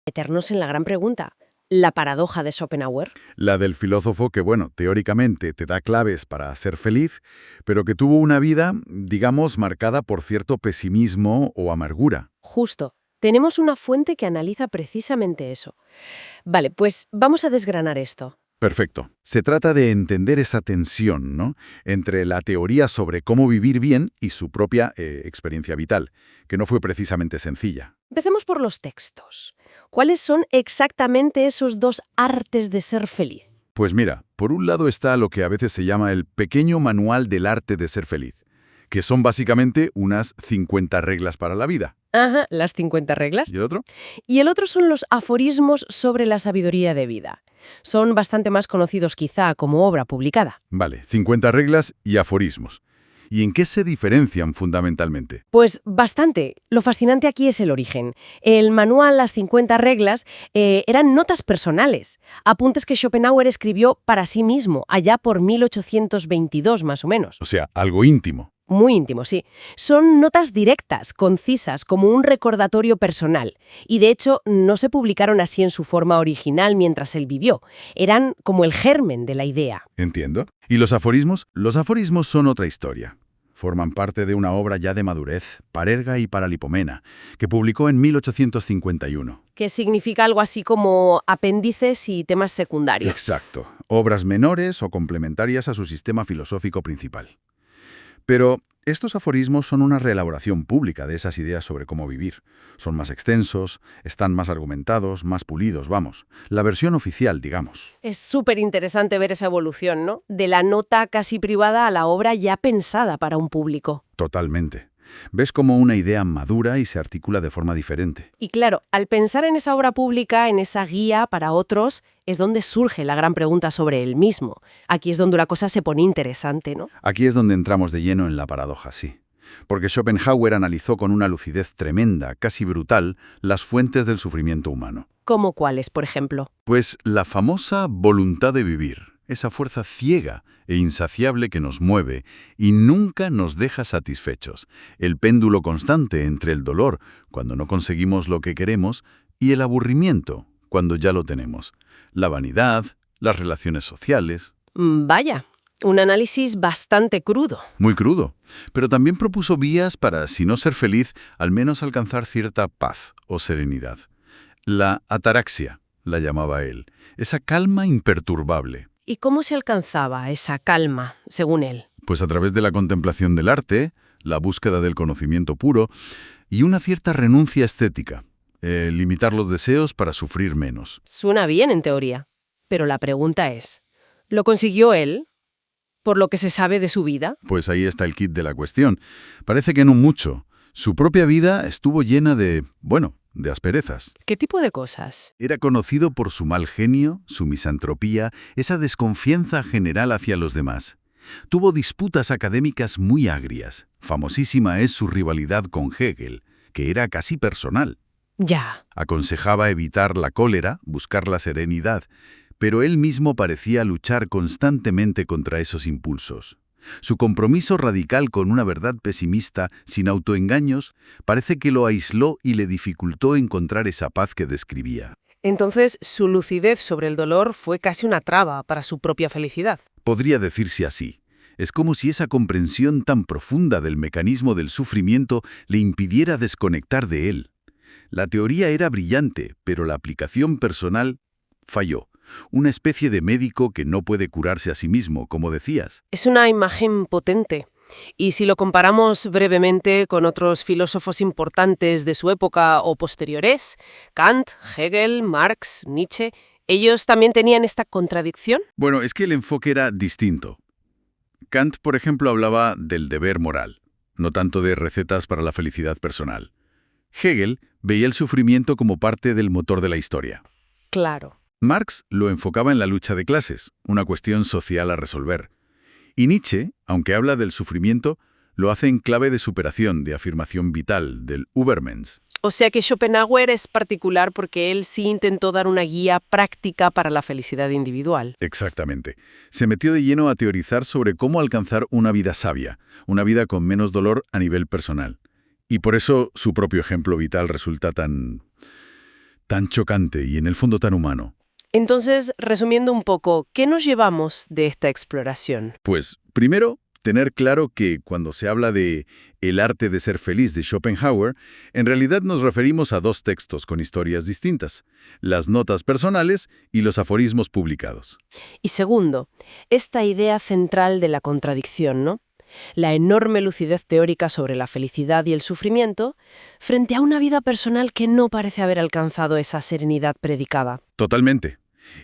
Meternos en la gran pregunta, la paradoja de Schopenhauer. La del filósofo que, bueno, teóricamente te da claves para ser feliz, pero que tuvo una vida, digamos, marcada por cierto pesimismo o amargura. Justo. Tenemos una fuente que analiza precisamente eso. Vale, pues vamos a desgranar esto. Perfecto. Se trata de entender esa tensión, ¿no?, entre la teoría sobre cómo vivir bien y su propia experiencia vital, que no fue precisamente sencilla. Empecemos por los textos. ¿Cuáles son exactamente esos dos artes de ser feliz? Pues mira, por un lado está lo que a veces se llama el pequeño manual del arte de ser feliz, que son básicamente unas 50 reglas para la vida. Ajá, las 50 reglas. ¿Y el otro? Y el otro son los aforismos sobre la sabiduría de vida. Son bastante más conocidos quizá como obra publicada. Vale, 50 reglas y aforismos. ¿Y en qué se diferencian fundamentalmente? Pues bastante. Lo fascinante aquí es el origen. El manual, las 50 reglas, eran notas personales, apuntes que Schopenhauer escribió para sí mismo, allá por 1822 más o menos. O sea, algo íntimo. Muy íntimo, sí. Son notas directas, concisas, como un recordatorio personal. Y de hecho, no se publicaron así en su forma original mientras él vivió. Eran como el germen de la idea. Entiendo. ¿Y los aforismos? Los aforismos son otra historia. Forman parte de una obra ya de madurez, Parerga y Paralipomena, que publicó en 1851. Que significa algo así como apéndices y temas secundarios. Exacto. Obras menores o complementarias a su sistema filosófico principal. Pero estos aforismos son una reelaboración pública de esas ideas sobre cómo vivir. Son más extensos, están más argumentados, más pulidos, vamos. La versión oficial, digamos. Es súper interesante ver esa evolución, ¿no? De la nota casi privada a la obra ya pensada para un público. Totalmente. Ves cómo una idea madura y se articula de forma diferente. Y claro, al pensar en esa obra pública, en esa guía para otros, es donde surge la gran pregunta sobre el mismo. Aquí es donde la cosa se pone interesante, ¿no? Aquí es donde entramos de lleno en la paradoja, sí. Porque Schopenhauer analizó con una lucidez tremenda, casi brutal, las fuentes del sufrimiento humano. ¿Cómo cuáles, por ejemplo? Pues la famosa voluntad de vivir, esa fuerza ciega e insaciable que nos mueve y nunca nos deja satisfechos, el péndulo constante entre el dolor, cuando no conseguimos lo que queremos, y el aburrimiento, cuando ya lo tenemos, la vanidad, las relaciones sociales. Vaya, un análisis bastante crudo. Muy crudo, pero también propuso vías para, si no ser feliz, al menos alcanzar cierta paz o serenidad. La ataraxia, la llamaba él, esa calma imperturbable. ¿Y cómo se alcanzaba esa calma, según él? Pues a través de la contemplación del arte, la búsqueda del conocimiento puro y una cierta renuncia estética, limitar los deseos para sufrir menos. Suena bien en teoría, pero la pregunta es, ¿lo consiguió él? ¿Por lo que se sabe de su vida? Pues ahí está el kit de la cuestión. Parece que no mucho. Su propia vida estuvo llena de, bueno, de asperezas. ¿Qué tipo de cosas? Era conocido por su mal genio, su misantropía, esa desconfianza general hacia los demás. Tuvo disputas académicas muy agrias. Famosísima es su rivalidad con Hegel, que era casi personal. Ya. Aconsejaba evitar la cólera, buscar la serenidad, pero él mismo parecía luchar constantemente contra esos impulsos. Su compromiso radical con una verdad pesimista, sin autoengaños, parece que lo aisló y le dificultó encontrar esa paz que describía. Entonces, su lucidez sobre el dolor fue casi una traba para su propia felicidad. Podría decirse así. Es como si esa comprensión tan profunda del mecanismo del sufrimiento le impidiera desconectar de él. La teoría era brillante, pero la aplicación personal falló. Una especie de médico que no puede curarse a sí mismo, como decías. Es una imagen potente. Y si lo comparamos brevemente con otros filósofos importantes de su época o posteriores, Kant, Hegel, Marx, Nietzsche, ¿ellos también tenían esta contradicción? Bueno, es que el enfoque era distinto. Kant, por ejemplo, hablaba del deber moral, no tanto de recetas para la felicidad personal. Hegel veía el sufrimiento como parte del motor de la historia. Claro. Marx lo enfocaba en la lucha de clases, una cuestión social a resolver. Y Nietzsche, aunque habla del sufrimiento, lo hace en clave de superación, de afirmación vital, del Übermensch. O sea que Schopenhauer es particular porque él sí intentó dar una guía práctica para la felicidad individual. Exactamente. Se metió de lleno a teorizar sobre cómo alcanzar una vida sabia, una vida con menos dolor a nivel personal. Y por eso su propio ejemplo vital resulta tan tan chocante y en el fondo tan humano. Entonces, resumiendo un poco, ¿qué nos llevamos de esta exploración? Pues, primero, tener claro que cuando se habla de El arte de ser feliz de Schopenhauer, en realidad nos referimos a dos textos con historias distintas, las notas personales y los aforismos publicados. Y segundo, esta idea central de la contradicción, ¿no? La enorme lucidez teórica sobre la felicidad y el sufrimiento frente a una vida personal que no parece haber alcanzado esa serenidad predicada. Totalmente.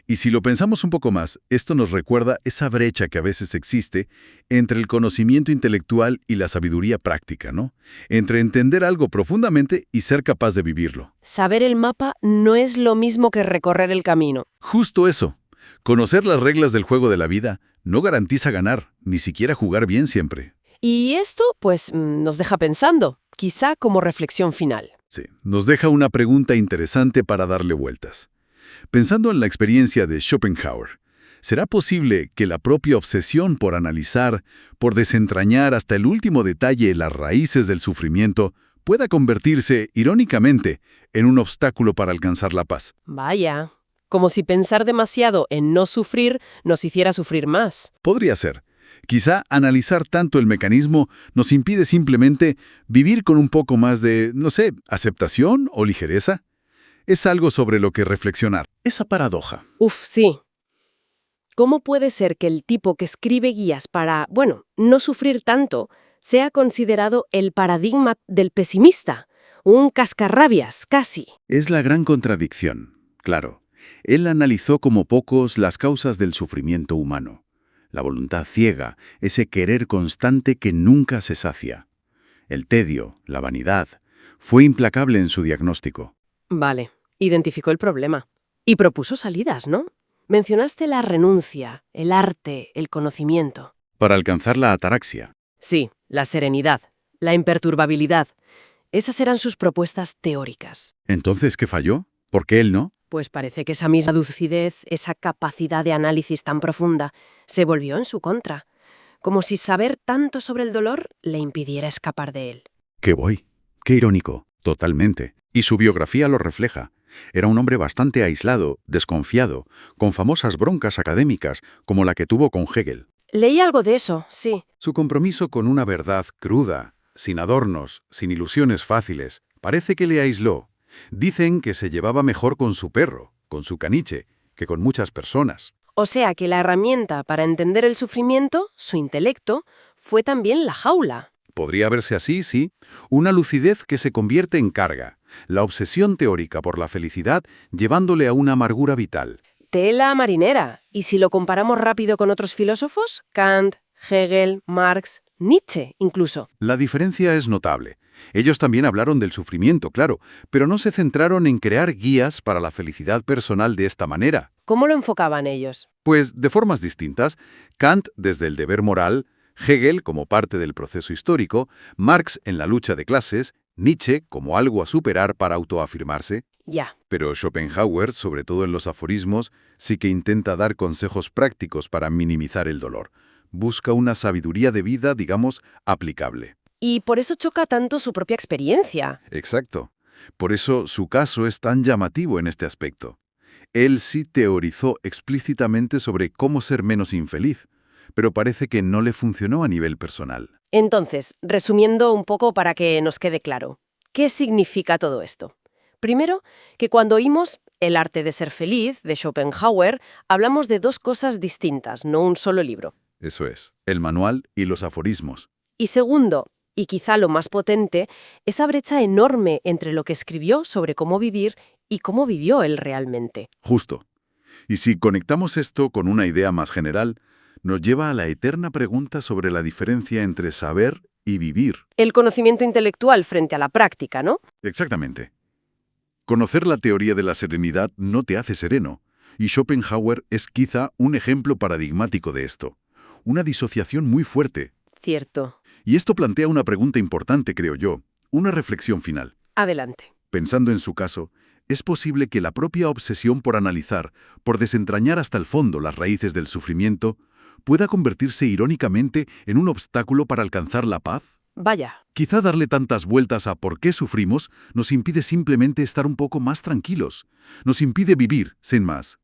Y si lo pensamos un poco más, esto nos recuerda esa brecha que a veces existe entre el conocimiento intelectual y la sabiduría práctica, ¿no? Entre entender algo profundamente y ser capaz de vivirlo. Saber el mapa no es lo mismo que recorrer el camino. Justo eso. Conocer las reglas del juego de la vida no garantiza ganar, ni siquiera jugar bien siempre. Y esto, pues, nos deja pensando, quizá como reflexión final. Sí, nos deja una pregunta interesante para darle vueltas. Pensando en la experiencia de Schopenhauer, ¿será posible que la propia obsesión por analizar, por desentrañar hasta el último detalle las raíces del sufrimiento, pueda convertirse, irónicamente, en un obstáculo para alcanzar la paz? Vaya, como si pensar demasiado en no sufrir nos hiciera sufrir más. Podría ser. Quizá analizar tanto el mecanismo nos impide simplemente vivir con un poco más de, no sé, aceptación o ligereza. Es algo sobre lo que reflexionar. Esa paradoja. Uf, sí. ¿Cómo puede ser que el tipo que escribe guías para, bueno, no sufrir tanto, sea considerado el paradigma del pesimista? Un cascarrabias, casi. Es la gran contradicción, claro. Él analizó como pocos las causas del sufrimiento humano. La voluntad ciega, ese querer constante que nunca se sacia. El tedio, la vanidad, fue implacable en su diagnóstico. Vale, identificó el problema. Y propuso salidas, ¿no? Mencionaste la renuncia, el arte, el conocimiento. Para alcanzar la ataraxia. Sí, la serenidad, la imperturbabilidad. Esas eran sus propuestas teóricas. ¿Entonces qué falló? ¿Por qué él no? Pues parece que esa misma lucidez, esa capacidad de análisis tan profunda, se volvió en su contra. Como si saber tanto sobre el dolor le impidiera escapar de él. ¡Qué voy! ¡Qué irónico! Totalmente. Y su biografía lo refleja. Era un hombre bastante aislado, desconfiado, con famosas broncas académicas, como la que tuvo con Hegel. Leí algo de eso, sí. Su compromiso con una verdad cruda, sin adornos, sin ilusiones fáciles, parece que le aisló. Dicen que se llevaba mejor con su perro, con su caniche, que con muchas personas. O sea que la herramienta para entender el sufrimiento, su intelecto, fue también la jaula. Podría verse así, sí. Una lucidez que se convierte en carga. La obsesión teórica por la felicidad llevándole a una amargura vital. Tela marinera. ¿Y si lo comparamos rápido con otros filósofos? Kant, Hegel, Marx, Nietzsche incluso. La diferencia es notable. Ellos también hablaron del sufrimiento, claro, pero no se centraron en crear guías para la felicidad personal de esta manera. ¿Cómo lo enfocaban ellos? Pues de formas distintas. Kant desde el deber moral, Hegel como parte del proceso histórico, Marx en la lucha de clases, Nietzsche como algo a superar para autoafirmarse. Ya. Pero Schopenhauer, sobre todo en los aforismos, sí que intenta dar consejos prácticos para minimizar el dolor. Busca una sabiduría de vida, digamos, aplicable. Y por eso choca tanto su propia experiencia. Exacto. Por eso su caso es tan llamativo en este aspecto. Él sí teorizó explícitamente sobre cómo ser menos infeliz, pero parece que no le funcionó a nivel personal. Entonces, resumiendo un poco para que nos quede claro, ¿qué significa todo esto? Primero, que cuando oímos El arte de ser feliz, de Schopenhauer, hablamos de dos cosas distintas, no un solo libro. Eso es, el manual y los aforismos. Y segundo, y quizá lo más potente, esa brecha enorme entre lo que escribió sobre cómo vivir y cómo vivió él realmente. Justo. Y si conectamos esto con una idea más general, nos lleva a la eterna pregunta sobre la diferencia entre saber y vivir. El conocimiento intelectual frente a la práctica, ¿no? Exactamente. Conocer la teoría de la serenidad no te hace sereno, y Schopenhauer es quizá un ejemplo paradigmático de esto. Una disociación muy fuerte. Cierto. Y esto plantea una pregunta importante, creo yo, una reflexión final. Adelante. Pensando en su caso, ¿es posible que la propia obsesión por analizar, por desentrañar hasta el fondo las raíces del sufrimiento, pueda convertirse irónicamente en un obstáculo para alcanzar la paz? Vaya. Quizá darle tantas vueltas a por qué sufrimos nos impide simplemente estar un poco más tranquilos. Nos impide vivir, sin más.